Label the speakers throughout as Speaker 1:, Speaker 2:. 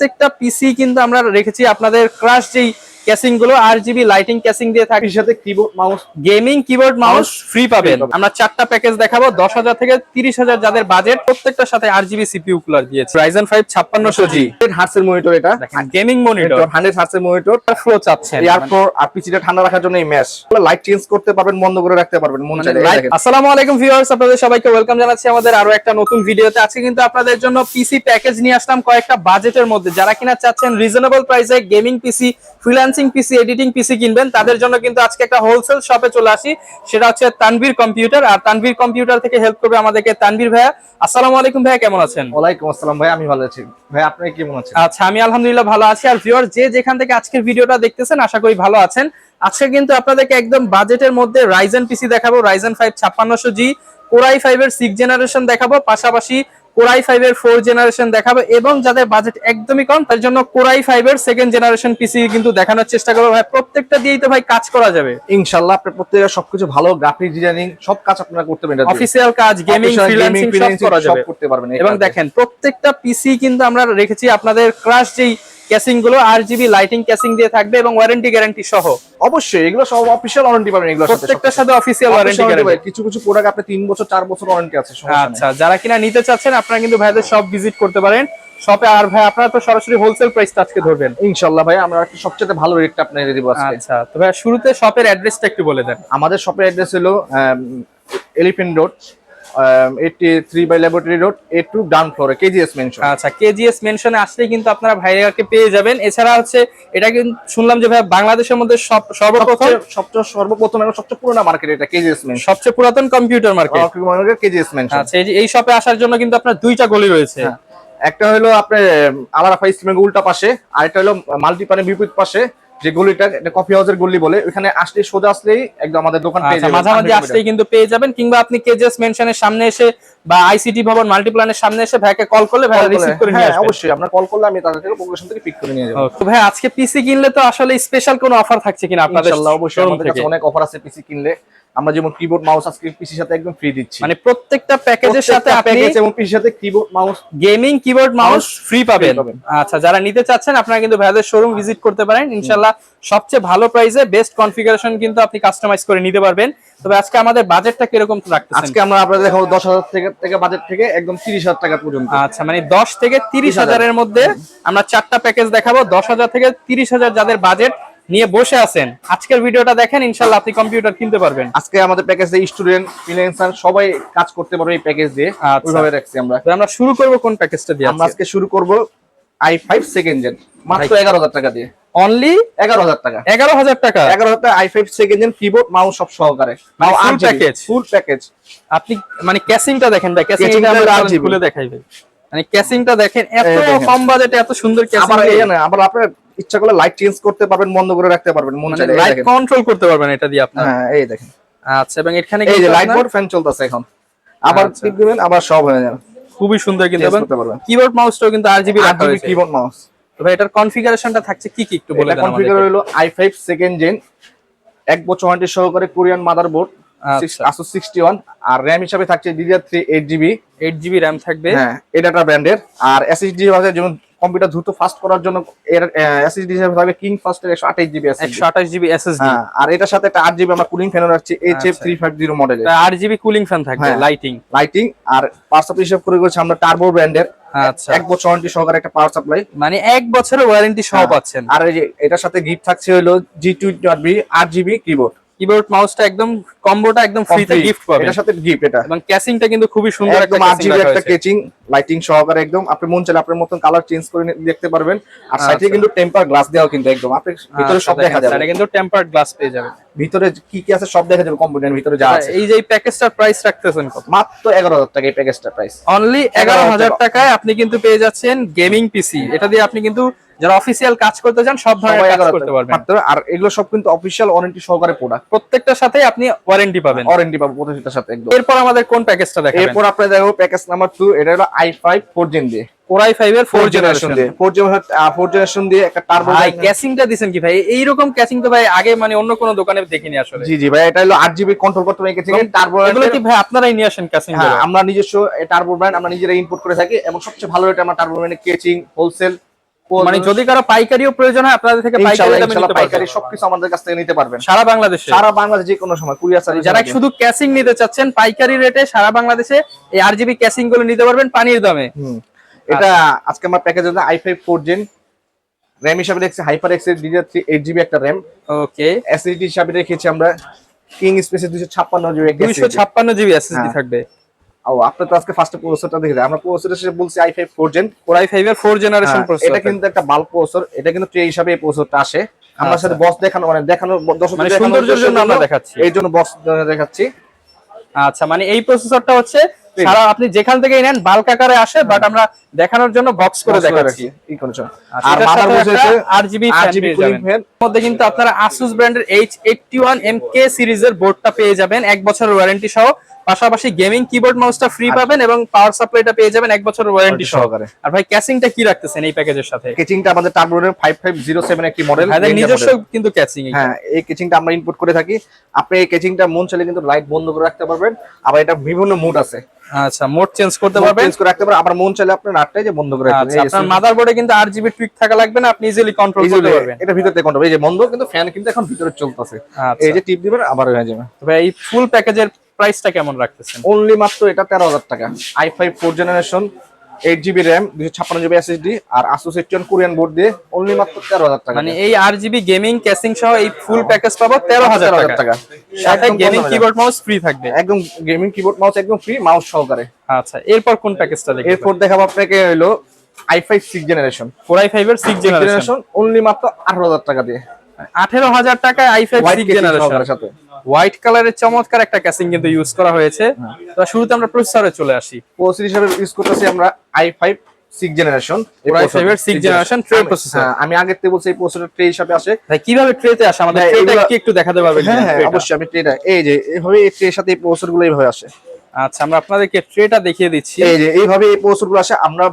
Speaker 1: প্রত্যেকটা পিসি কিন্তু আমরা রেখেছি আপনাদের ক্রাশ যেই ক্যাসিং গুলো আরজিবি লাইটিং ক্যাসিং দিয়ে থাকে,
Speaker 2: সাথে keyboard mouse,
Speaker 1: gaming keyboard mouse free পাবেন। আমরা 4টা প্যাকেজ দেখাবো, 10,000 থেকে 30,000 যাদের বাজেট, প্রত্যেকটার সাথে আরজিবি সিপিইউ কুলার দিয়েছে। Ryzen 5 5600G
Speaker 2: 100 হার্টজ এর মনিটর, এটা
Speaker 1: গেমিং মনিটর
Speaker 2: 100 হার্টজ এর মনিটর।
Speaker 1: ফ্লো চাচ্ছেন
Speaker 2: এয়ারফ্লো আর পিসিটা ঠান্ডা রাখার জন্য এই ম্যাশ, লাইট চেঞ্জ করতে পারবেন, বন্ধ করে রাখতে পারবেন মন চাইলে।
Speaker 1: আসসালামু আলাইকুম ভিউয়ার্স, আপনাদের সবাইকে ওয়েলকাম জানাচ্ছি আমাদের আরো একটা নতুন ভিডিওতে। আজকে কিন্তু আপনাদের জন্য পিসি প্যাকেজ নিয়ে আসলাম কয়েকটা বাজেটের মধ্যে। যারা কিনা চাচ্ছেন রিজনেবল প্রাইসে গেমিং পিসি, ফ্রিল্যান্সিং পিসি, এডিটিং পিসি কিনবেন, তাদের জন্য কিন্তু আজকে একটা হোলসেল শপে চলে আসি, সেটা হচ্ছে তানভীর কম্পিউটার। আর তানভীর কম্পিউটার থেকে হেল্প করবে আমাদেরকে তানভীর ভাইয়া। আসসালামু আলাইকুম ভাইয়া, কেমন আছেন?
Speaker 2: ওয়ালাইকুম আসসালাম ভাই, আমি ভালো আছি। ভাই আপনি কেমন আছেন?
Speaker 1: আচ্ছা, আমি আলহামদুলিল্লাহ ভালো আছি। আর ভিউয়ার যে যেখান থেকে আজকের ভিডিওটা দেখতেছেন, আশা করি ভালো আছেন। আজকে কিন্তু আপনাদেরকে একদম বাজেটের মধ্যে রাইজেন পিসি দেখাবো, Ryzen 5 5600G, Core i5 এর 6 জেনারেশন দেখাবো, পাশাপাশি Core i5 এর 4 জেনারেশন দেখাবো, এবং যাদের বাজেট একদমই কম তার জন্য Core i5 এর 2nd জেনারেশন পিসি কিন্তু দেখানোর চেষ্টা করবো। ভাই প্রত্যেকটা দিয়েই তো ভাই কাজ করা যাবে
Speaker 2: ইনশাআল্লাহ। আপনি প্রত্যেকটা সবকিছু ভালো, গ্রাফিক ডিজাইনিং সব কাজ আপনারা করতে পারবেন,
Speaker 1: অফিসিয়াল কাজ, গেমিং, ফ্রিল্যান্সিং সব করা যাবে,
Speaker 2: সব করতে পারবেন।
Speaker 1: এবং দেখেন প্রত্যেকটা পিসি কিন্তু আমরা রেখেছি আপনাদের ক্রাশ যেই ক্যাসিং গুলো আরজিবি লাইটিং ক্যাসিং দিয়ে থাকবে, এবং ওয়ারেন্টি গ্যারান্টি সহ।
Speaker 2: অবশ্যই এগুলো সব অফিশিয়াল ওয়ারেন্টি পাবেন, এগুলো
Speaker 1: প্রত্যেকটার সাথে অফিসিয়াল ওয়ারেন্টি গ্যারান্টি।
Speaker 2: কিছু কিছু প্রোডাক্ট আপনি 3 বছর 4 বছর ওয়ারেন্টি আছে।
Speaker 1: আচ্ছা, যারা কিনা নিতে চাচ্ছেন আপনারা কিন্তু ভাইদের সব ভিজিট করতে পারেন শপে। আর ভাই আপনারা তো সরাসরি হোলসেল প্রাইসটা আজকে ধরবেন
Speaker 2: ইনশাআল্লাহ। ভাই আমরা সবচেয়ে ভালো রেটটা আপনাদের দেব আজকে।
Speaker 1: আচ্ছা, তো ভাই শুরুতে শপের অ্যাড্রেসটা একটু বলে দেন।
Speaker 2: আমাদের শপের অ্যাড্রেস হলো Elephant Road, 83 by Laboratory Road, A2 down ফ্লোরে, কেজিএস মেনশন।
Speaker 1: আচ্ছা, কেজিএস মেনশনে আসলে কিন্তু আপনারা ভাইয়াকে পেয়ে যাবেন। এছাড়া হচ্ছে এটা কিন্তু শুনলাম যে ভাই বাংলাদেশের মধ্যে
Speaker 2: সর্বপ্রথম এবং সবচেয়ে পুরনো মার্কেট এটা, কেজিএস মেনশন,
Speaker 1: সবচেয়ে পুরাতন কম্পিউটার মার্কেট
Speaker 2: কেজিএস মেনশন।
Speaker 1: আচ্ছা, এই শপে আসার জন্য কিন্তু আপনার দুইটা গলি রয়েছে।
Speaker 2: একটা হলো আপনার আলারাফা ইসলামের উল্টা পাশে, আর একটা হলো মাল্টিপানের বিপরীত পাশে, যে গলিটা এটা কফি হাউসের গলি বলে। ওখানে আসলে সোজা আসলেই একদম আমাদের দোকান পেয়ে যাবেন,
Speaker 1: মাঝামাঝি আসলেই কিন্তু পেয়ে যাবেন। কিংবা আপনি কেজিএস মেনশনের সামনে এসে বা আইসিটি ভবন মাল্টিপ্লানের সামনে এসে ভাইকে কল করলে ভাই রিসিভ করে নিয়ে আসবে।
Speaker 2: অবশ্যই আপনারা কল করলে আমি তাদের থেকে লোকেশন থেকে পিক করে নিয়ে যাব।
Speaker 1: তো ভাই আজকে পিসি কিনলে তো আসলে স্পেশাল কোনো অফার থাকছে কিনা আপনাদের?
Speaker 2: ইনশাআল্লাহ অবশ্যই, আমাদের কাছে অনেক অফার আছে পিসি কিনলে। আমরা যেমন কিবোর্ড মাউস আজকে পিসির সাথে একদম ফ্রি দিচ্ছি,
Speaker 1: মানে প্রত্যেকটা প্যাকেজের সাথে আপনি
Speaker 2: এবং পিসির সাথে keyboard mouse,
Speaker 1: gaming keyboard mouse free পাবেন। আচ্ছা, যারা নিতে চাচ্ছেন আপনারা কিন্তু ভাইদের শোরুম ভিজিট করতে পারেন। ইনশাআল্লাহ সবচেয়ে ভালো প্রাইসে বেস্ট কনফিগারেশন কিন্তু আপনি কাস্টমাইজ করে নিতে পারবেন। তবে আজকে আমাদের বাজেটটা কিরকম রাখতেছেন?
Speaker 2: আজকে আমরা আপনাদের দেখাবো 10,000 থেকে বাজেট থেকে একদম 30,000 টাকা পর্যন্ত।
Speaker 1: আচ্ছা, মানে 10 থেকে 30,000 এর মধ্যে আমরা 4টা প্যাকেজ দেখাবো। 10,000 থেকে 30,000 যাদের বাজেট নিয়ে বসে আছেন, আজকের ভিডিওটা দেখেন, ইনশাআল্লাহ আপনি কম্পিউটার কিনতে পারবেন।
Speaker 2: আজকে আমাদের প্যাকেজে স্টুডেন্ট, ফ্রিল্যান্সার সবাই কাজ করতে পারবে এই প্যাকেজ দিয়ে। ওইভাবে রাখছি আমরা।
Speaker 1: আমরা শুরু করব কোন প্যাকেজটা দিয়ে?
Speaker 2: আমরা আজকে শুরু করব i5 সেকেন্ড জেন, মাত্র 11,000 টাকা দিয়ে।
Speaker 1: অনলি
Speaker 2: 11,000 টাকা।
Speaker 1: 11,000 টাকা
Speaker 2: 11,000 টাকা i5 second gen, keyboard mouse সব সহকারে,
Speaker 1: ফুল প্যাকেজ।
Speaker 2: Full package.
Speaker 1: আপনি মানে ক্যাসিংটা দেখেন ভাই, ক্যাসিংটা আমরা খুলে দেখাই ভাই। মানে ক্যাসিংটা দেখেন, এত কম বাজেটে এত সুন্দর ক্যাসিং।
Speaker 2: আবার আপনার ইচ্ছা করলে লাইট চেঞ্জ করতে পারবেন, বন্ধ করে রাখতে পারবেন মন চাইলে,
Speaker 1: লাইট কন্ট্রোল করতে পারবেন এটা দিয়ে আপনারা।
Speaker 2: হ্যাঁ, এই দেখেন।
Speaker 1: আচ্ছা, এবং এখানে
Speaker 2: এই যে লাইট বোর্ড ফ্যান চলতেছে এখন, আবার টিপ দিবেন আবার সব হয়ে যাবে।
Speaker 1: খুবই সুন্দর কিন্তু। এবং কিবোর্ড মাউসটাও কিন্তু আরজিবি রাখা হয়েছে,
Speaker 2: কিবোর্ড মাউস।
Speaker 1: তো ভাই এটার কনফিগারেশনটা থাকছে কি কি একটু বলে দেন আমাদের।
Speaker 2: কনফিগার হলো i5 সেকেন্ড জেন, 1 বছর ওয়ারেন্টি সহকারে, কোরিয়ান মাদারবোর্ড, Asus 61, আর RAM হিসাবে থাকছে DDR3 8GB
Speaker 1: RAM থাকবে।
Speaker 2: হ্যাঁ, এটা ব্র্যান্ডের। আর SSD আছে, যেমন কম্পিউটার দ্রুত ফাস্ট করার জন্য এর SSD হিসাবে থাকবে কিং ফাস্টের 128GB SSD। আর এটার সাথে একটা 8GB আমরা কুলিং ফ্যান রাখছি, HF350 মডেলের।
Speaker 1: 8GB কুলিং ফ্যান থাকবে, লাইটিং। আর পাওয়ার সাপ্লাই হিসাব করে করেছি আমরা টার্বো ব্র্যান্ডের। আচ্ছা, 1 বছর ওয়ারেন্টি সহকারে একটা পাওয়ার সাপ্লাই, মানে 1 বছরের ওয়ারেন্টি সহ পাচ্ছেন।
Speaker 2: আর এই যে এটার সাথে গিফট থাকছে হলো G2.B 8GB
Speaker 1: কিবোর্ড মাউসটা একদম কম্বোটা একদম ফ্রিতে গিফট পাবেন।
Speaker 2: এটার সাথে গিফট এটা,
Speaker 1: এবং ক্যাসিংটা কিন্তু খুবই সুন্দর
Speaker 2: একটা ক্যাচিং লাইটিং সহকারে একদম। আপনি মন চাইলে আপনার মতন কালার চেঞ্জ করে দেখতে পারবেন। আর সাইডে কিন্তু টেম্পার গ্লাস দেওয়া, কিন্তু একদম আপনি ভিতরে সব দেখা যাবে।
Speaker 1: এটা কিন্তু টেম্পারড গ্লাস পেয়ে যাবেন,
Speaker 2: ভিতরে কি কি আছে সব দেখা যাবে কম্পিউটারের ভিতরে যা আছে।
Speaker 1: এই যে এই প্যাকেজটার প্রাইস রাখতেছেন কত?
Speaker 2: মাত্র 11,000 টাকা এই প্যাকেজটার প্রাইস।
Speaker 1: অনলি 11,000 টাকায় আপনি কিন্তু পেয়ে যাচ্ছেন গেমিং পিসি। এটা দিয়ে আপনি কিন্তু যারা অফিসিয়াল কাজ করতে চান সব ধরনের কাজ করতে পারবেন।
Speaker 2: আর এগুলো সব কিন্তু অফিসিয়াল ওয়ারেন্টি সহকারে প্রোডাক্ট,
Speaker 1: প্রত্যেকটার সাথে আপনি ওয়ারেন্টি পাবেন,
Speaker 2: প্রত্যেকটার সাথে একদম।
Speaker 1: এরপর আমাদের কোন প্যাকেজটা দেখাবেন?
Speaker 2: এরপর আপনি দেখো প্যাকেজ নাম্বার 2, এটা হলো i5 4 জেন দিয়ে,
Speaker 1: Core i5 এর 4 জেনারেশন দিয়ে,
Speaker 2: 4 জেনারেশন দিয়ে একটা টার্বো।
Speaker 1: ভাই ক্যাসিংটা দিবেন কি ভাই? এই রকম ক্যাসিং তো ভাই আগে মানে অন্য কোনো দোকানে দেখিনি আসলে।
Speaker 2: জি ভাই, এটা হলো 8GB কন্ট্রোল করতে পারে ক্যাসিং টার্বো।
Speaker 1: এগুলো কি ভাই আপনারাই নিয়ে আসেন ক্যাসিং গুলো?
Speaker 2: আমরা নিজস্ব টার্বো ব্র্যান্ড আমরা নিজেরাই ইম্পোর্ট করে থাকি, এবং সবচেয়ে ভালো রেটে আমরা টার্বো ব্র্যান্ডের ক্যাচিং হোলসেল
Speaker 1: মানে যদি কারো পাইকারিও প্রয়োজন হয় আপনাদের থেকে পাইকারি দামে নিতে পারবেন।
Speaker 2: পাইকারি সবকিছু আমাদের কাছ থেকে নিতে পারবেন
Speaker 1: সারা বাংলাদেশে।
Speaker 2: সারা বাংলাদেশে যে কোনো সময় কুরিয়ার সার্ভিস।
Speaker 1: যারা শুধু ক্যাসিং নিতে চাচ্ছেন পাইকারি রেটে সারা বাংলাদেশে এই আরজিবি ক্যাসিং গুলো নিতে পারবেন পানির দামে।
Speaker 2: এটা আজকে আমার প্যাকেজ হচ্ছে i5 4 জেন র‍্যাম হিসাবে রেখেছি HyperX এর DDR3 8GB একটা র‍্যাম।
Speaker 1: ওকে।
Speaker 2: SSD হিসাবে রেখেছি আমরা কিং স্পেসের 256GB
Speaker 1: 256GB SSD থাকবে।
Speaker 2: ও আপনি তো আজকে ফার্স্ট প্রসেসরটা দেখে আমরা প্রসেসরের শেষে বলছি i5 4 জেন
Speaker 1: Core i5 এর 4 জেনারেশন প্রসেসর।
Speaker 2: এটা কিন্তু একটা বাল্ক প্রসেসর, এটা কিন্তু ট্রে হিসাবে এই প্রসেসরটা আসে। আমার সাথে বক্স দেখানো মানে দেখানোর
Speaker 1: মানে সৌন্দর্যের জন্য আমরা দেখাচ্ছি,
Speaker 2: এই জন্য বক্স দেখাচ্ছি।
Speaker 1: আচ্ছা মানে এই প্রসেসরটা হচ্ছে সারা আপনি যেখান থেকে নেন বাল্ক আকারে আসে, বাট আমরা দেখানোর জন্য বক্স করে দেখাচ্ছি। আর মাদারবোর্ড হচ্ছে RGB কুলিং ফ্যান মধ্যে কিন্তু আপনারা Asus ব্র্যান্ডের H81MK সিরিজের বোর্ডটা পেয়ে যাবেন 1 বছরের ওয়ারেন্টি সহ। পাশাপাশি গেমিং কিবোর্ড মাউসটা ফ্রি পাবেন এবং পাওয়ার সাপ্লাইটা পেয়ে যাবেন 1 বছরের ওয়ারেন্টি সহকারে। আর ভাই ক্যাসিংটা কি রাখতেছেন এই প্যাকেজের সাথে?
Speaker 2: ক্যাচিংটা আমাদের টার্বোর 5507 একটি মডেল,
Speaker 1: এর নিজস্ব কিন্তু ক্যাচিং।
Speaker 2: হ্যাঁ এই ক্যাচিংটা আমরা ইনপুট করে থাকি। আপনি এই ক্যাচিংটা মন চাইলে কিন্তু লাইট বন্ধ করে রাখতে পারবেন, আবার এটা বিভিন্ন মোড আছে।
Speaker 1: আচ্ছা মোড চেঞ্জ করতে পারবেন,
Speaker 2: চেঞ্জ করে রাখতে পারবেন, আবার মন চাইলে আপনি রাতটাই যে বন্ধ করে রাখতে পারবেন।
Speaker 1: আপনার মাদারবোর্ডে কিন্তু RGB টুইক থাকা লাগবে না, আপনি ইজিলি কন্ট্রোল করতে পারবেন।
Speaker 2: এটা ভিতর থেকে কন্ট্রোল, এই যে বন্ধ কিন্তু ফ্যান কিন্তু এখন ভিতরে চলতেছে, এই যে টিপ দিবেন আবার হয়ে যাবে।
Speaker 1: ভাই এই ফুল প্যাকেজের প্রাইসটা কেমন রাখতেছেন?
Speaker 2: অনলি মাত্র এটা 13000 টাকা। i5 4 generation 8GB RAM 256GB SSD আর Asus H1 কোরিয়ান বোর্ড দিয়ে অনলি মাত্র 13000 টাকা।
Speaker 1: মানে এই RGB গেমিং ক্যাসিং সহ এই ফুল প্যাকেজ পাবো 13000 টাকা। সাথে গেমিং কিবোর্ড মাউস ফ্রি থাকবে,
Speaker 2: একদম গেমিং কিবোর্ড মাউস একদম ফ্রি মাউস সহকারে।
Speaker 1: আচ্ছা এরপর কোন প্যাকেজটা দেখব?
Speaker 2: এরপর দেখাবো আপনাকে হলো i5 6 জেনারেশন
Speaker 1: Core i5 এর 6 জেনারেশন
Speaker 2: অনলি মাত্র 18000 টাকা দিয়ে।
Speaker 1: 18000 টাকায় i5 6 জেনারেশনের সাথে হোয়াইট কালারের চমৎকার একটা ক্যাসিং কিন্তু ইউজ করা হয়েছে। তো শুরুতে আমরা প্রসেসরে চলে আসি।
Speaker 2: প্রসেসর হিসেবে ইউজ করতেছি আমরা i5 6 জেনারেশন
Speaker 1: Core i5 এর 6 জেনারেশন ট্রে প্রসেসর।
Speaker 2: আমি আগের থেকে বলছি এই প্রসেসর ট্রে হিসেবে আসে।
Speaker 1: ভাই কিভাবে ট্রেতে আসে আমাদের ট্রেটা কি একটু দেখাতে পারবেন?
Speaker 2: হ্যাঁ অবশ্যই, আমি ট্রেটা এই যে এইভাবে এই ট্রের সাথে এই প্রসেসরগুলো এইভাবে আসে।
Speaker 1: আচ্ছা আমরা আপনাদেরকে ট্রেটা দেখিয়ে দিচ্ছি।
Speaker 2: এই যে এইভাবে এই প্রসেসরগুলো আসে, আমরা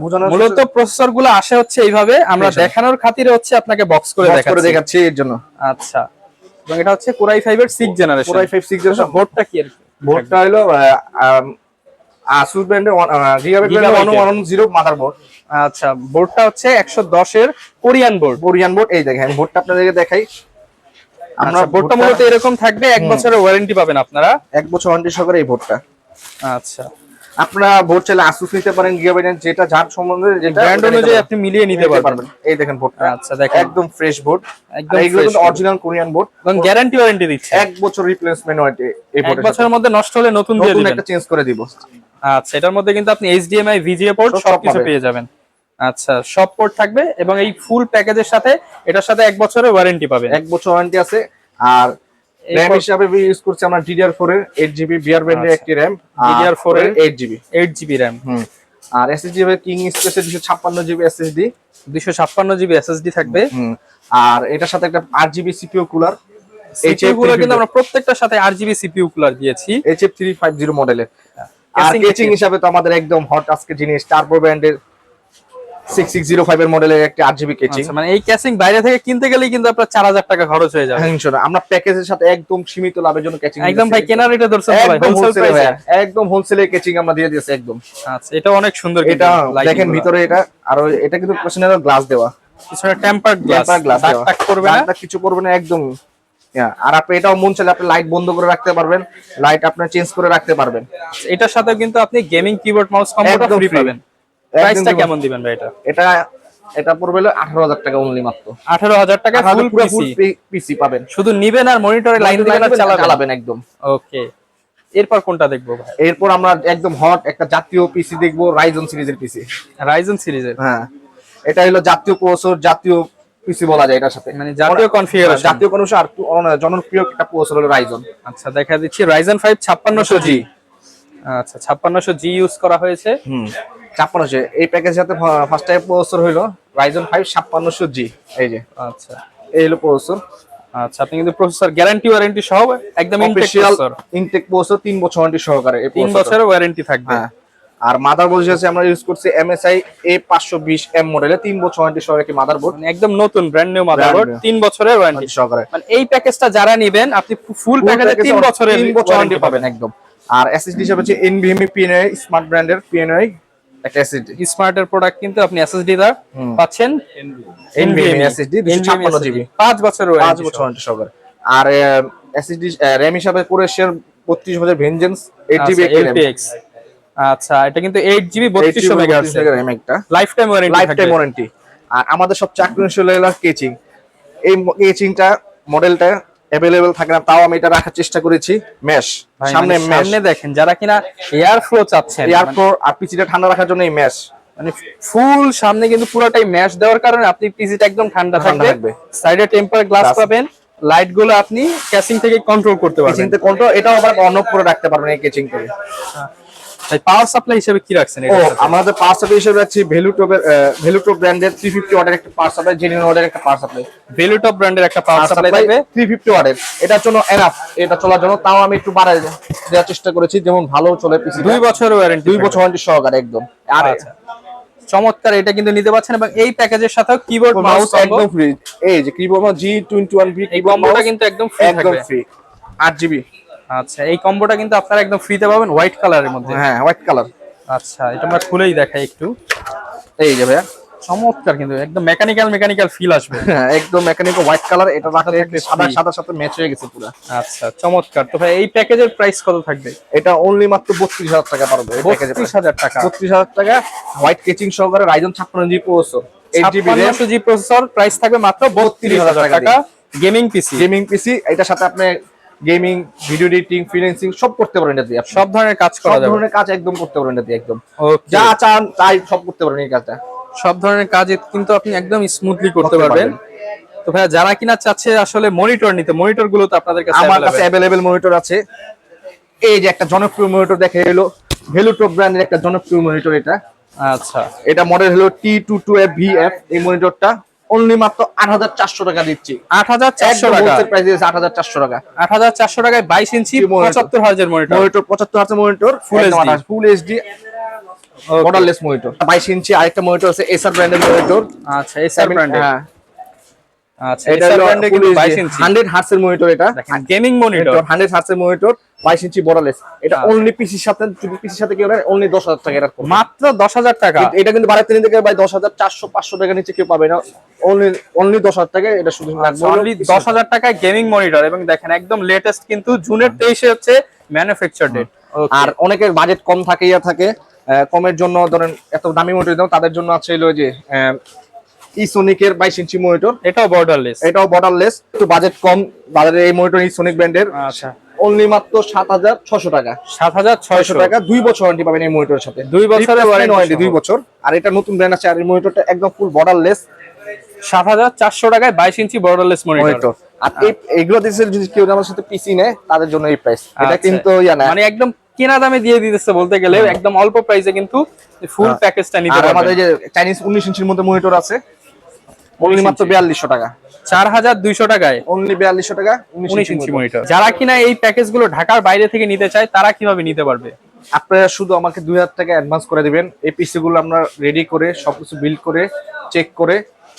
Speaker 2: বোঝানোর
Speaker 1: মূলত প্রসেসরগুলো আসে হচ্ছে এইভাবে, আমরা দেখানোর খাতিরে হচ্ছে আপনাকে বক্স করে
Speaker 2: দেখাচ্ছি এর জন্য।
Speaker 1: আচ্ছা এবং এটা হচ্ছে Core i5 এর 6 জেনারেশন।
Speaker 2: Core i5 6 জেনারেশন
Speaker 1: বোর্ডটা কি?
Speaker 2: বোর্ডটা হলো Asus ব্র্যান্ডের Gigabyte 1110 মাদারবোর্ড।
Speaker 1: আচ্ছা বোর্ডটা হচ্ছে 110 এর কোরিয়ান বোর্ড।
Speaker 2: এই দেখেন বোর্ডটা আপনাদেরকে দেখাই।
Speaker 1: আমরা বোর্ডটা মূলত এরকম থাকবে, 1 বছরের ওয়ারেন্টি পাবেন আপনারা,
Speaker 2: 1 বছর ওয়ারেন্টি সহকারে এই বোর্ডটা।
Speaker 1: আচ্ছা
Speaker 2: আপনারা বোর্ড চাইলে Asus নিতে পারেন, Gigabyte যেটা যার সম্বন্ধে যেটা
Speaker 1: ব্র্যান্ড অনুযায়ী আপনি মিলিয়ে নিতে পারবেন।
Speaker 2: এই দেখেন বোর্ডটা।
Speaker 1: আচ্ছা দেখেন
Speaker 2: একদম ফ্রেশ বোর্ড,
Speaker 1: একদম
Speaker 2: এগুলো কিন্তু অরিজিনাল কোরিয়ান বোর্ড এবং
Speaker 1: গ্যারান্টি ওয়ারেন্টি দিচ্ছে।
Speaker 2: 1 বছর রিপ্লেসমেন্ট ওয়ারেন্টি। এই বোর্ডের
Speaker 1: 1 বছরের মধ্যে নষ্ট হলে নতুন দিয়ে দিবেন,
Speaker 2: একটা চেঞ্জ করে দিব।
Speaker 1: আচ্ছা এটার মধ্যে কিন্তু আপনি HDMI VGA পোর্ট সবকিছু পেয়ে যাবেন। আচ্ছা সব পোর্ট থাকবে এবং এই ফুল প্যাকেজের সাথে এটার সাথে 1 বছরের ওয়ারেন্টি পাবেন।
Speaker 2: 1 বছর ওয়ারেন্টি আছে। আর RAM হিসাবে ইউজ করছি আমরা DDR4 এর 8GB বিআর ব্র্যান্ডের একটি RAM,
Speaker 1: DDR4 এর
Speaker 2: 8GB
Speaker 1: RAM।
Speaker 2: আর SSD হবে কিং স্পেসের 256GB SSD,
Speaker 1: 256GB SSD থাকবে।
Speaker 2: আর এটার সাথে একটা RGB CPU কুলার।
Speaker 1: CPU গুলো কিন্তু আমরা প্রত্যেকটার সাথে RGB CPU কুলার দিয়েছি,
Speaker 2: HF350 মডেলের। আর ক্যাচিং হিসাবে তো আমাদের একদম হট আজকে জিনিস টার্বো ব্র্যান্ডের 6605 এর মডেলের একটা RGB ক্যাচিং।
Speaker 1: মানে এই ক্যাচিং বাইরে থেকে কিনতে গেলেই কিন্তু আপনার 4000 টাকা খরচ হয়ে যাবে।
Speaker 2: ইনশাআল্লাহ আমরা প্যাকেজের সাথে একদম সীমিত লাভের জন্য ক্যাচিং
Speaker 1: একদম ভাই কেনার রেটে ধরছেন ভাই, হোলসেল প্রাইসে
Speaker 2: একদম হোলসেলে ক্যাচিং আমরা দিয়ে দিয়েছি একদম।
Speaker 1: আচ্ছা এটা অনেক সুন্দর,
Speaker 2: এটা দেখেন ভিতরে এটা আর এটা কিন্তু প্রফেশনাল গ্লাস দেওয়া,
Speaker 1: পিছনে টেম্পারড গ্লাস, দাগ করবে না,
Speaker 2: দাগ কিছু করবে না একদম। আর আপনি এটাও মন চাইলে আপনি লাইট বন্ধ করে রাখতে পারবেন, লাইট আপনি চেঞ্জ করে রাখতে পারবেন।
Speaker 1: এটার সাথে কিন্তু আপনি গেমিং কিবোর্ড মাউস কম্বোটা ফ্রি পাবেন। প্রাইসটা কেমন দিবেন ভাই এটা?
Speaker 2: এটা পড়বে 18000 টাকা অনলি মাত্র।
Speaker 1: 18000 টাকা ফুল
Speaker 2: পিসি পাবেন,
Speaker 1: শুধু নিবেন আর মনিটরে লাইন দিবেন আর
Speaker 2: চালাবেন একদম।
Speaker 1: ওকে এরপর কোনটা দেখবো ভাই?
Speaker 2: এরপর আমরা একদম হট একটা জাতীয় পিসি দেখবো, Ryzen সিরিজের পিসি।
Speaker 1: Ryzen সিরিজের,
Speaker 2: হ্যাঁ এটা হলো জাতীয় প্রসেসর, জাতীয় পিসি বলা যায় এটার সাথে,
Speaker 1: মানে জাতীয় কনফিগারেশন,
Speaker 2: জাতীয় কনফিগারেশন। আর জনপ্রিয় একটা প্রসেসর হলো Ryzen।
Speaker 1: আচ্ছা দেখা দিচ্ছি Ryzen 5 5600G। আচ্ছা 5600G ইউজ করা হয়েছে।
Speaker 2: 5600 এই প্যাকেজের সাথে ফার্স্ট টাইম প্রসেসর হলো Ryzen 5 5600G। এই যে আচ্ছা এই হলো প্রসেসর।
Speaker 1: আচ্ছা আপনি কিন্তু প্রসেসর গ্যারান্টি ওয়ারেন্টি সহ একদম
Speaker 2: ইনটেক প্রসেসর 3 বছর ওয়ারেন্টি সহকারে, এই
Speaker 1: 3 বছরের ওয়ারেন্টি থাকবে।
Speaker 2: আর মাদারবোর্ড হিসেবে আমরা ইউজ করছি MSI A520M মডেলের 3 বছর ওয়ারেন্টি সহকারে একটি মাদারবোর্ড,
Speaker 1: মানে একদম নতুন ব্র্যান্ড নিউ মাদারবোর্ড, 3 বছরের ওয়ারেন্টি
Speaker 2: সহকারে।
Speaker 1: মানে এই প্যাকেজটা যারা নেবেন আপনি ফুল প্যাকেজে 3 বছরের
Speaker 2: ওয়ারেন্টি পাবেন একদম। আর SSD হিসেবে হচ্ছে NVMe PNI স্মার্ট ব্র্যান্ডের PNI একটা এসএসডি
Speaker 1: স্মার্টের প্রোডাক্ট কিন্তু আপনি এসএসডি দা পাচ্ছেন
Speaker 2: এনভিএমই এসএসডি 256 জিবি
Speaker 1: 5 বছরের
Speaker 2: 5 বছর ওয়ারেন্টি সহকারে। আর এসএসডি র‍্যাম হিসাবে পুরো শেয়ার 32 ভেনজেন্স 8 জিবি
Speaker 1: এলপিএক্স। আচ্ছা, এটা কিন্তু 8 জিবি 3200 মেগাহার্টজ
Speaker 2: র‍্যাম একটা
Speaker 1: লাইফ টাইম
Speaker 2: ওয়ারেন্টি। আর আমাদের সবচেয়ে আকর্ষণীয় হলো কেচিং। এই কেচিংটা মডেলটা अवेलेबल থাকে না, তাও আমি এটা রাখার চেষ্টা করেছি মেশ। সামনে
Speaker 1: দেখেন, যারা কিনা এয়ার ফ্লো চাচ্ছেন,
Speaker 2: এয়ার ফ্লো আর পিসিটা ঠান্ডা রাখার জন্য এই মেশ,
Speaker 1: মানে ফুল সামনে কিন্তু পুরোটাই মেশ দেওয়ার কারণে আপনি পিসিটা একদম ঠান্ডা থাকবে। সাইডে টেম্পার গ্লাস পাবেন, লাইট গুলো আপনি ক্যাচিং থেকে কন্ট্রোল করতে পারবেন।
Speaker 2: ক্যাচিং থেকে কন্ট্রোল, এটাও আবার অন অফ করে রাখতে পারবেন এই ক্যাচিং থেকে।
Speaker 1: তাই পাওয়ার সাপ্লাই হিসেবে কি রাখছেন?
Speaker 2: আমাদের পাওয়ার সাপ্লাই হিসেবে রাখছি ভ্যালুটপ ব্র্যান্ডের 350 ওয়াটের একটা পাওয়ার সাপ্লাই, জেনুইন ওয়াটের একটা পাওয়ার সাপ্লাই।
Speaker 1: ভ্যালুটপ ব্র্যান্ডের একটা পাওয়ার সাপ্লাই থাকবে
Speaker 2: 350 ওয়াটের। এটার জন্য এনাফ, এটা চলার জন্য। তাও আমি একটু বাড়ায় দেওয়ার চেষ্টা করেছি, যেমন ভালো চলে পিসি।
Speaker 1: 2 বছরের ওয়ারেন্টি,
Speaker 2: 2 বছর ওয়ারেন্টি সহকারে একদম। আর
Speaker 1: চমৎকার, এটা কিন্তু নিতে পাচ্ছেন। এবং এই প্যাকেজের সাথে কিবোর্ড মাউস
Speaker 2: একদম ফ্রি। এই যে কিবোর্ড মাউস G21V
Speaker 1: এই কম্বোটা কিন্তু একদম ফ্রি থাকবে,
Speaker 2: 8 জিবি।
Speaker 1: আচ্ছা, এই কম্বোটা কিন্তু আপনারা একদম ফ্রিতে পাবেন হোয়াইট কালারের মধ্যে।
Speaker 2: হ্যাঁ, হোয়াইট কালার।
Speaker 1: আচ্ছা, এটা আমরা খুলেই দেখাই একটু।
Speaker 2: এই যে ভাইয়া
Speaker 1: চমৎকার, কিন্তু একদম মেকানিক্যাল ফিল আসবে।
Speaker 2: হ্যাঁ, একদম মেকানিক্যাল হোয়াইট কালার। এটা রাখলে সাদার সাথে ম্যাচ হয়ে গেছে পুরো।
Speaker 1: আচ্ছা, চমৎকার। তো ভাই এই প্যাকেজের প্রাইস কত থাকবে?
Speaker 2: এটা অনলি মাত্র 32000 টাকা পারবে। এই প্যাকেজে
Speaker 1: 32000 টাকা,
Speaker 2: 32000 টাকা হোয়াইট কেচিং সহকারে Ryzen 56 GB processor, 8 GB RAM,
Speaker 1: 56 GB processor. Price থাকবে মাত্র 32000 টাকা। গেমিং পিসি,
Speaker 2: এটার সাথে আপনি গেমিং, ভিডিও এডিটিং, ফ্রিল্যান্সিং সব করতে পারেন এটা দিয়ে।
Speaker 1: সব ধরনের কাজ করা যাবে,
Speaker 2: সব ধরনের কাজ একদম করতে পারেন এটা দিয়ে। একদম যা চান তাই সব করতে পারেন এই কাজটা।
Speaker 1: সব ধরনের কাজ কিন্তু আপনি একদম স্মুথলি করতে পারবেন। তো ভাই যারা কিনা চাচ্ছে আসলে মনিটর নিতে, মনিটর গুলো তো আপনাদের কাছে
Speaker 2: আমার কাছে अवेलेबल মনিটর আছে। এই যে একটা জনপ্রিয় মনিটর দেখে এলো, ভ্যালুটপ ব্র্যান্ডের একটা জনপ্রিয় মনিটর এটা।
Speaker 1: আচ্ছা,
Speaker 2: এটা মডেল হলো T22FVF। এই মনিটরটা অনলি মাত্র 8400 টাকা দিচ্ছি।
Speaker 1: 8400 টাকা
Speaker 2: প্রাইস দিয়েছে, 8400 টাকা।
Speaker 1: 8400 টাকায় 22 ইঞ্চি 75 হার্জের মনিটর।
Speaker 2: 75 হার্জের monitor, full HD borderless monitor. 22 inch আরেকটা মনিটর আছে এসার ব্র্যান্ডের মনিটর।
Speaker 1: আচ্ছা, এসার ব্র্যান্ডের। হ্যাঁ, আচ্ছা,
Speaker 2: এটা
Speaker 1: এসার ব্র্যান্ডের কিন্তু 22 ইঞ্চি
Speaker 2: 100 হার্টজের মনিটর। এটা
Speaker 1: গেমিং মনিটর,
Speaker 2: 100 হার্টজের মনিটর, 22 ইঞ্চি বর্ডারলেস। এটা অনলি পিসির সাথে, যদি পিসির সাথে কেউ নেয় অনলি 10000 টাকা। এটা
Speaker 1: মাত্র 10000 টাকা।
Speaker 2: এটা কিন্তু বাড়াতে নিতে গেলে ভাই 10400 500 টাকা নিচে কেউ পাবে না। অনলি 10000 টাকা। এটা শুধু
Speaker 1: অনলি 10000 টাকায় গেমিং মনিটর। এবং দেখেন একদম লেটেস্ট, কিন্তু জুনের 23 হচ্ছে ম্যানুফ্যাকচার ডেট।
Speaker 2: আর অনেকের বাজেট কম থাকে, থাকে কমের জন্য ধরেন এত দামি মনিটর দাও, তাদের জন্য আছে হলো যে ইসোনিকের 22 ইঞ্চি মনিটর।
Speaker 1: এটাও বর্ডারলেস, একটু বাজেট কম। বাজারে এই মনিটর ইসোনিক ব্র্যান্ডের। আচ্ছা,
Speaker 2: অনলি মাত্র 7600 টাকা।
Speaker 1: 7600
Speaker 2: টাকা। 2 বছর ওয়ারেন্টি পাবেন এই মনিটরের সাথে।
Speaker 1: 2 বছরের ওয়ারেন্টি,
Speaker 2: 2 বছর। আর এটা নতুন ব্র্যান্ড আছে। আর এই মনিটরটা একদম ফুল বর্ডারলেস,
Speaker 1: 7400 টাকায় 22 ইঞ্চি বর্ডারলেস মনিটর।
Speaker 2: আর এইগুলো দিচ্ছে যদি কেউ আমার সাথে পিসি নেয় তাদের জন্য এই প্রাইস। এটা কিন্তু
Speaker 1: মানে একদম কেনা দামে দিয়ে দিতেছে বলতে গেলে, একদম অল্প প্রাইসে কিন্তু ফুল প্যাকেজটা নিতে পারবেন।
Speaker 2: আর আমাদের যে চাইনিজ 19 ইঞ্চির মধ্যে মনিটর আছে, অনলি মাত্র 4200 টাকা।
Speaker 1: 4200 টাকায়
Speaker 2: অনলি 4200 টাকা
Speaker 1: 19 ইঞ্চি মনিটর। যারা কিনা এই প্যাকেজগুলো ঢাকার বাইরে থেকে নিতে চায়, তারা কিভাবে নিতে পারবে?
Speaker 2: আপনারা শুধু আমাকে 2000 টাকা অ্যাডভান্স করে দিবেন। এই পিসি গুলো আমরা রেডি করে সবকিছু বিল্ড করে চেক করে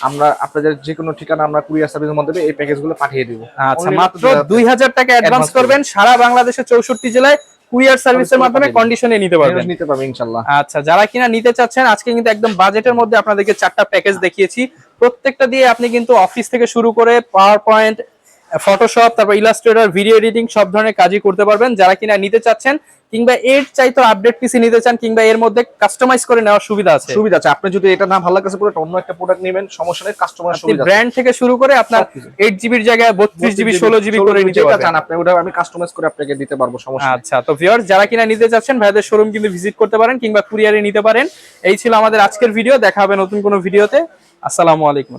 Speaker 2: আমরা আপনাদের যে কোনো ঠিকানা আমরা কুরিয়ার সার্ভিসের মাধ্যমে এই প্যাকেজগুলো পাঠিয়ে দেব।
Speaker 1: আচ্ছা, মাত্র 2000 টাকা অ্যাডভান্স করবেন। সারা বাংলাদেশে 64 জেলায় কুরিয়ার সার্ভিসের মাধ্যমে কন্ডিশনে নিতে পারবেন
Speaker 2: ইনশাআল্লাহ।
Speaker 1: আচ্ছা, যারা কিনা নিতে চাচ্ছেন, আজকে কিন্তু একদম বাজেটের মধ্যে আপনাদেরকে 4টা প্যাকেজ দেখিয়েছি। প্রত্যেকটা দিয়ে আপনি কিন্তু অফিস থেকে শুরু করে পাওয়ার পয়েন্ট, ফটোশপ, তারপর ইলাস্ট্রেটর, ভিডিও এডিটিং সব ধরনের কাজই করতে পারবেন। যারা কিনা নিতে চাচ্ছেন, কিংবা এর চাইতো আপডেট পিসি নিতে চান, কিংবা এর মধ্যে কাস্টমাইজ করে নেওয়ার সুবিধা আছে।
Speaker 2: আপনি যদি এটা না ভালো লাগে পুরো অন্য একটা প্রোডাক্ট নেবেন, সমস্যা নেই। কাস্টমার সুবিধা,
Speaker 1: ব্র্যান্ড থেকে শুরু করে আপনার 8 জিবির জায়গায় 32 জিবি 16 জিবি করে নিতে পারবেন।
Speaker 2: আপনি ওটা আমি কাস্টমাইজ করে আপনাকে দিতে পারবো, সমস্যা নেই।
Speaker 1: আচ্ছা, তো ভিউয়ার্স যারা কিনা নিতে চাচ্ছেন, ভাইদের শোরুম কিন্তু ভিজিট করতে পারেন, কিংবা কুরিয়ারে নিতে পারেন। এই ছিল আমাদের আজকের ভিডিও। দেখা হবে নতুন কোনো ভিডিওতে। আসসালামু আলাইকুম।